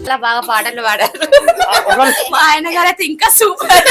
అలా బాగా పాటలు పాడారు. మా ఆయన గారు అయితే ఇంకా సూపర్.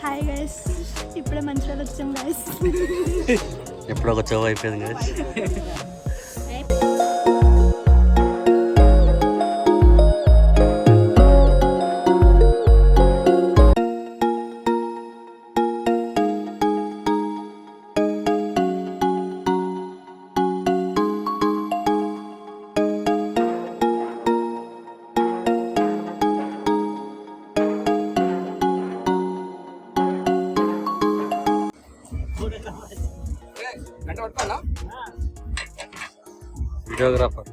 హాయ్ గైస్, ఇప్పుడే మంచిగా వచ్చాం గైస్. ఎప్పుడో ఒక చోవ అయిపోయింది గైస్. వీడియోగ్రాఫర్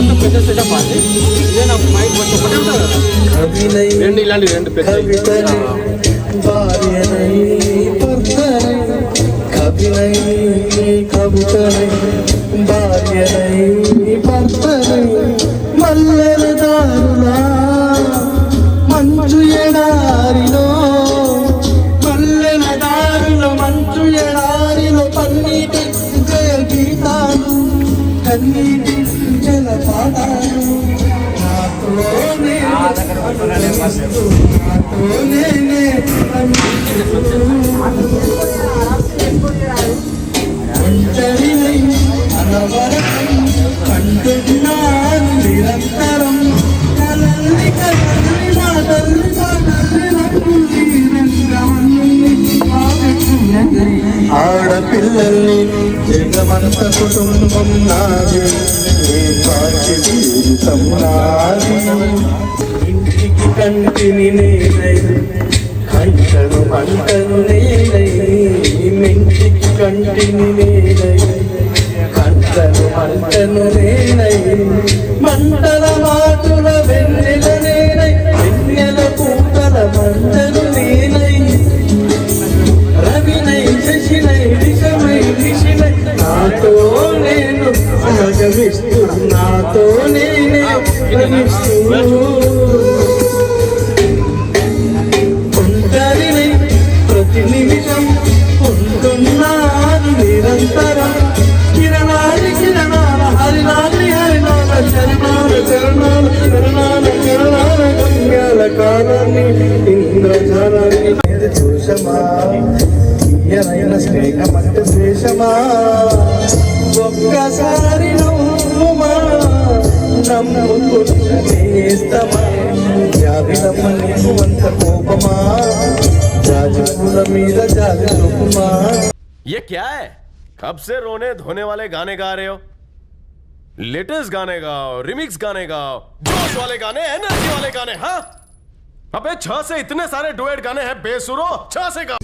మొత్తం పెద్ద సెటప్ అది. ఇదే నాకు మైక్ మొత్తం ఒకటే ఉంటుంది కదా. రెండు ఇలాంటి రెండు పెద్ద మల్లెల దారులా మంచు ఎడారిలో మల్లెల దారుల మంచు ఎడారిలో పన్నీటి జయ గీతాలు కన్నీటి జల పాడాలు నాతోనే ఒంటరినై అనవరకం కంటున్నాను నిరంతరం కలల్ని కలల్ని నా తల్లి ఆడపిల్లల్ని జగమంత కుటుంబం నాది కాచి జీవితం నాది ఇంటికి కంటిని నేనై కంటను మంటను నేనై ఇంటికి కంటిని నేనై కంటను మంటను నేనై మంటల మాటుల వెన్నెల నేనై వెన్నెల పూటల మంటను నేనై రవినై శశినై దిశమై దిశినై నాతో నేను సహగమిస్తూ నాతో నేనే ప్రమిస్తూ ఒంటరినై ప్రతి నిమిషం ఉంటున్నాను నిరంతరం కిరణాలు కిరణాల హరినాలి హరినాల చరణాల చరణాల చరణాల చరణాల గంగాల కాలాన్ని ఇంద్రజాలాన్ని చూసమా తీయనైన స్నేహమంటే శేషమా ఒక్కసారి నవ్వుమా నమ్ముకునేస్తమా జాబిలమ్మ నీకు అంత కోపమా జాజుల మీద జాజి చూపుమా ये क्या है? कब से रोने धोने वाले गाने गा रहे हो? लेटेस्ट गाने गाओ, रिमिक्स गाने गाओ, जोश वाले गाने, एनर्जी वाले गाने. हाँ अबे 6 से इतने सारे डुएट गाने हैं बेसुरो 6 से गाओ.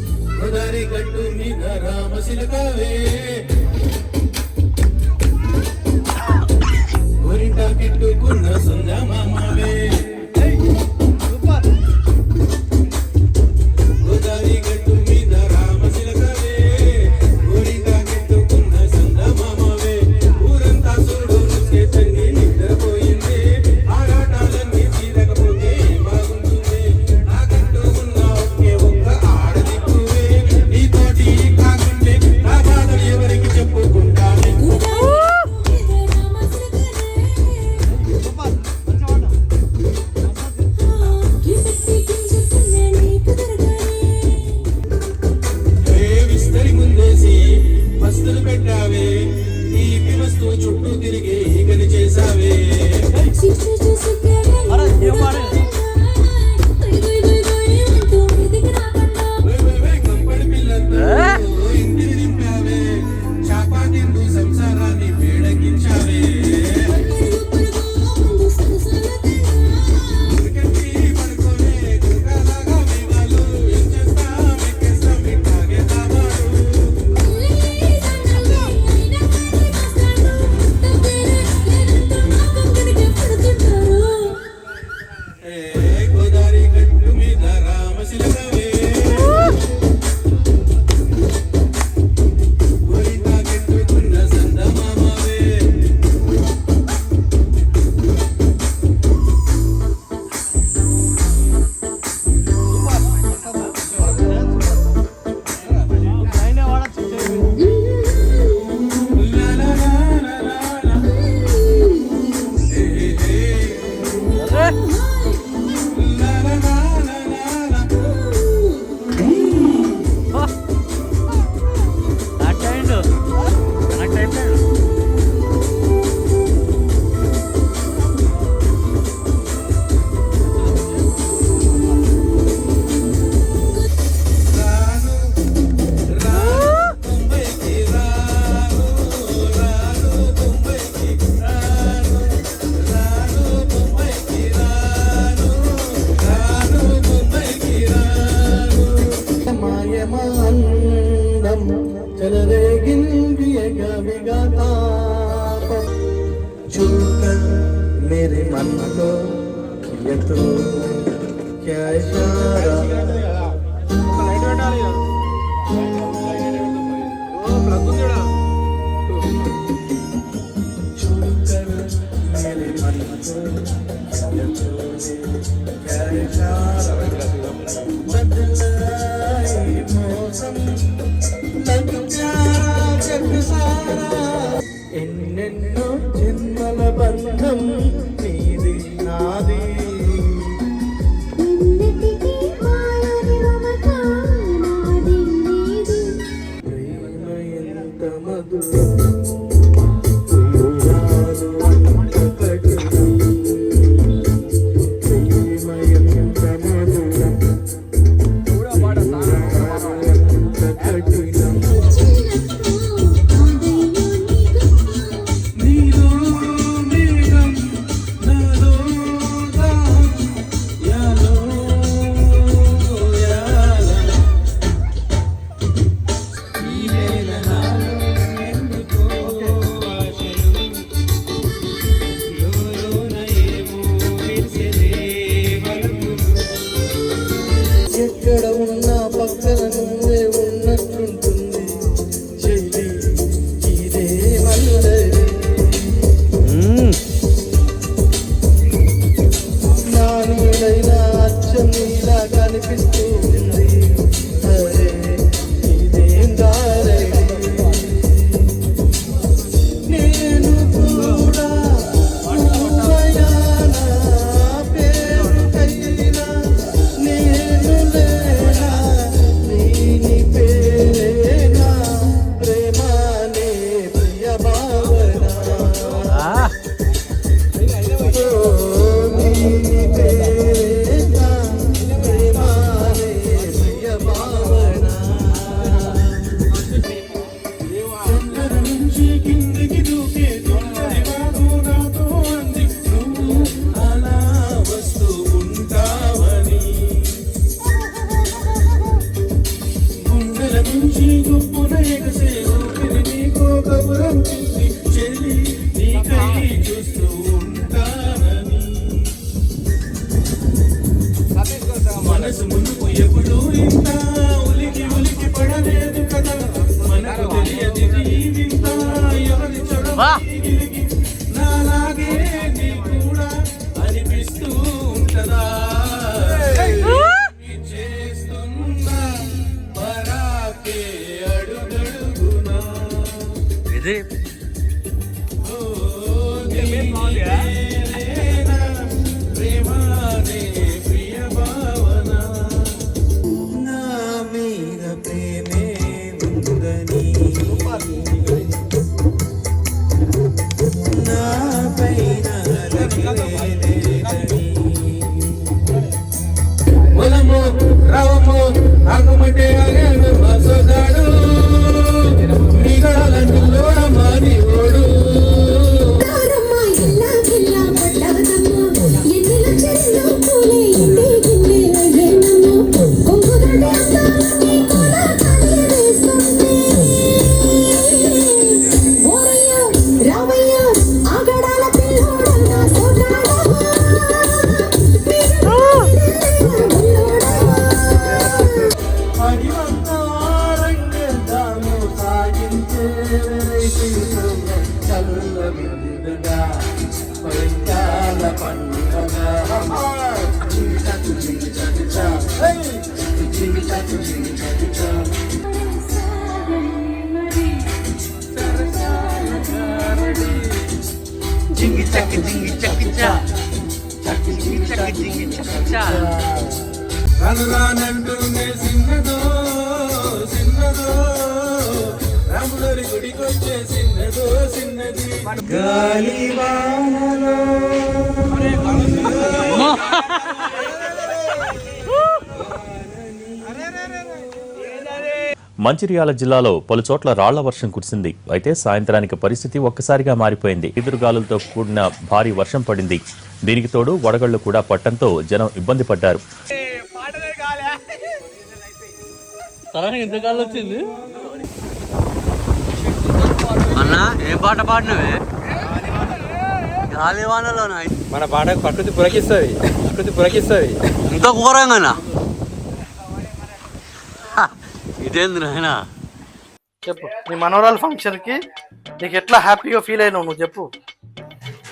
मेरे मन को ये तो क्या इशारा मेरे मन को ये तो क्या इशारा बदलाए मौसम लग प्यारा जग सारा ఎన్నెన్నో జన్మల బంధం నీది నాది ప్రేమ ఎంత మధురం ప్రియురాలు అంత కఠినం ప్రేమ ఎంత మధురం ఎంత కఠినం నీలో మేఘం నాలో దాహం యాలో యాల ఈ వేళ నాలో ఎందుకో ఆశలు లోలోన ఏమో మెరిసెలే వలపులు ఎక్కడ ఉన్నా పక్కన నువ్వే ఉన్నట్టుంటుంది చెయ్యి ఇదే వల్లరి నా నీడైనా అచ్చం నీలా కనిపిస్తూ ఉంది అరే ఇదేం దారి నేను కూడా నువ్వైనా నా పేరుకైనా నేను లేనా నీని పేరేనా ప్రేమానే ప్రియ భావన నీని పేరేనా ప్రేమానే ప్రియ భావన చంద్ర నుంచి కిందికి దూకే తొందరి వాడు నాతో అంది నువ్వు అలా వస్తూ ఉంటావని గుండెల నుంచి గుప్పున ఎగసే ఊపిరి నీకో కబురంటుంది చెల్లి నీకై చూస్తూ ఉంటానని మనసు ముందుకు ఎప్పుడు ఇంత ఉలికి ఉలికి పడలేదు కదా మనకు తెలియదు ఈ వింత ఎవరి చొరవకి నాలాగే నీ కూడా అనిపిస్తూ ఉంటదా నీ చేస్తున్న పరాకే అడుగడుగునా ఇది ప్రేమానే ప్రియ భావన నా మీద ప్రేమే ఉందని నా పైన లేదని మొలమో రావమో ఆగమంటే ఆగాడు మసోదాడు మిగడాలంటూ లోడమాని ఓడు పరివర్తారంగదాము సాగించే చల్లవిందుగా పైకాల పండుగ జింగి చక్ జింగి చక్ చా చక్ జింగి చక్ జింగి చక్ చా రానంటూనే సిన్నదో సిన్నదో రాములరి గుడికొచ్చే సిన్నదో సిన్నది గాలి వానలో మంచిర్యాల జిల్లాలో పలు చోట్ల రాళ్ల వర్షం కురిసింది. అయితే సాయంత్రానికి పరిస్థితి ఒక్కసారిగా మారిపోయింది. ఎదురుగాలులతో కూడిన భారీ వర్షం పడింది. దీనికి తోడు వడగళ్లు కూడా పట్టడంతో జనం ఇబ్బంది పడ్డారు. అన్నా ఏ పాట పాడినవే గాలివానలోనా మన పాటకు ప్రకృతి పులకిస్తుంది ఇంత ఘోరంగానా ఇదేంది నాయనా చెప్పు నీ మనోరాలు ఫంక్షన్ కి నీకు ఎట్లా హ్యాపీగా ఫీల్ అయినావు నువ్వు చెప్పు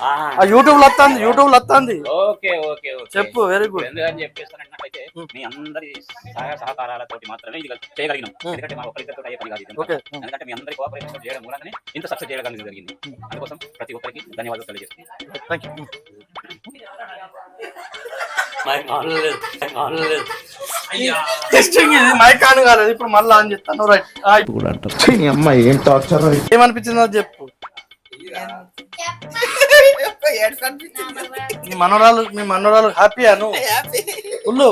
ఆ యూట్యూబ్ లో వస్తుంది ఓకే ఓకే ఓకే చెప్పు వెరీ గుడ్ ఎందుకని చెప్పేస్తానంటే మీ అందరి సహాయ సహకారాలతోటి మాత్రమే ఇది చేయగలిగినాం ఎందుకంటే మా ఒక్కరిద్దరితో అయ్యే పని కాదు ఇది. ఓకే ఎందుకంటే మీ అందరి కోఆపరేషన్ చేయడం మూలంగానే ఇంత సక్సెస్ చేయడం జరిగింది. అందుకోసం ప్రతి ఒక్కరికి ధన్యవాదాలు తెలియజేస్తున్నాను. థ్యాంక్ యూ టెస్టింగ్ ఇది మైక్ ఆన్ కాలేదు ఇప్పుడు మళ్ళీ ఆన్ చేస్తాను రైట్ అమ్మాయి ఏం టార్చర్ ఏమనిపించిందో అది చెప్పు మీ మనోరాలు హ్యాపీ అను ఉల్లు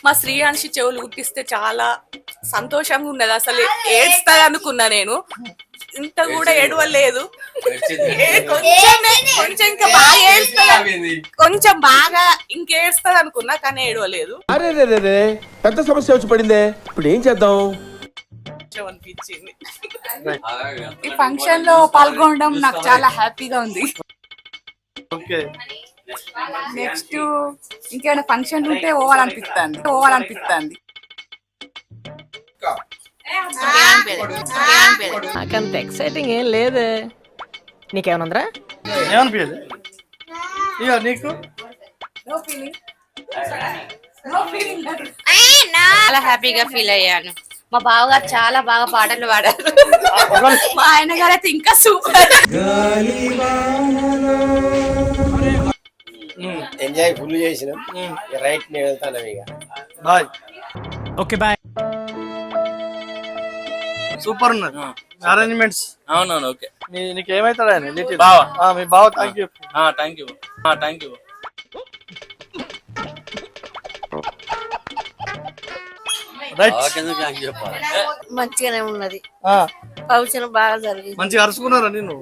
మా శ్రీయాన్షి చెవులు గుర్తిస్తే చాలా సంతోషంగా ఉన్నది. అసలు ఏడుస్తుంది అనుకున్నా నేను, ఇంత కూడా ఏడవలేదు. కొంచెం ఇంకా బాగా ఏడుస్తుంది, కొంచెం బాగా ఇంకేడుస్తుంది అనుకున్నా కానీ ఏడవలేదు. అరే రే రే పెద్ద సమస్య వచ్చి పడిందే, ఇప్పుడు ఏం చేద్దాం అనిపించింది. ఈ ఫంక్షన్ లో పాల్గొనడం నాకు చాలా హ్యాపీగా ఉంది. ఓకే నెక్స్ట్ ఇంకేమైనా ఫంక్షన్ ఉంటే పోవాలనిపిస్తుంది. నాకంత ఎక్సైటింగ్ ఏం లేదే. నీకేమనుందిరా? ఏమనిపించదు ఇక నీకు చాలా హ్యాపీగా ఫీల్ అయ్యాను. మా బావగారు చాలా బాగా పాటలు పాడారు. మా ఆయన గారు అయితే ఇంకా సూపర్. ఎంజాయ్ ఫుల్ చేసినాం. రైట్ నేను వెళ్తాను ఇక. బాయ్. Okay bye. సూపర్ ఉన్నది అరేంజ్మెంట్స్. అవునవును ఓకే. నీకు ఏమైతాడు ఆయన మీ బావ thank you. Thank you. Right మంచిగానే ఉన్నది, ఫంక్షన్ బాగా జరిగింది. మంచిగా అరుచుకున్నారా నేను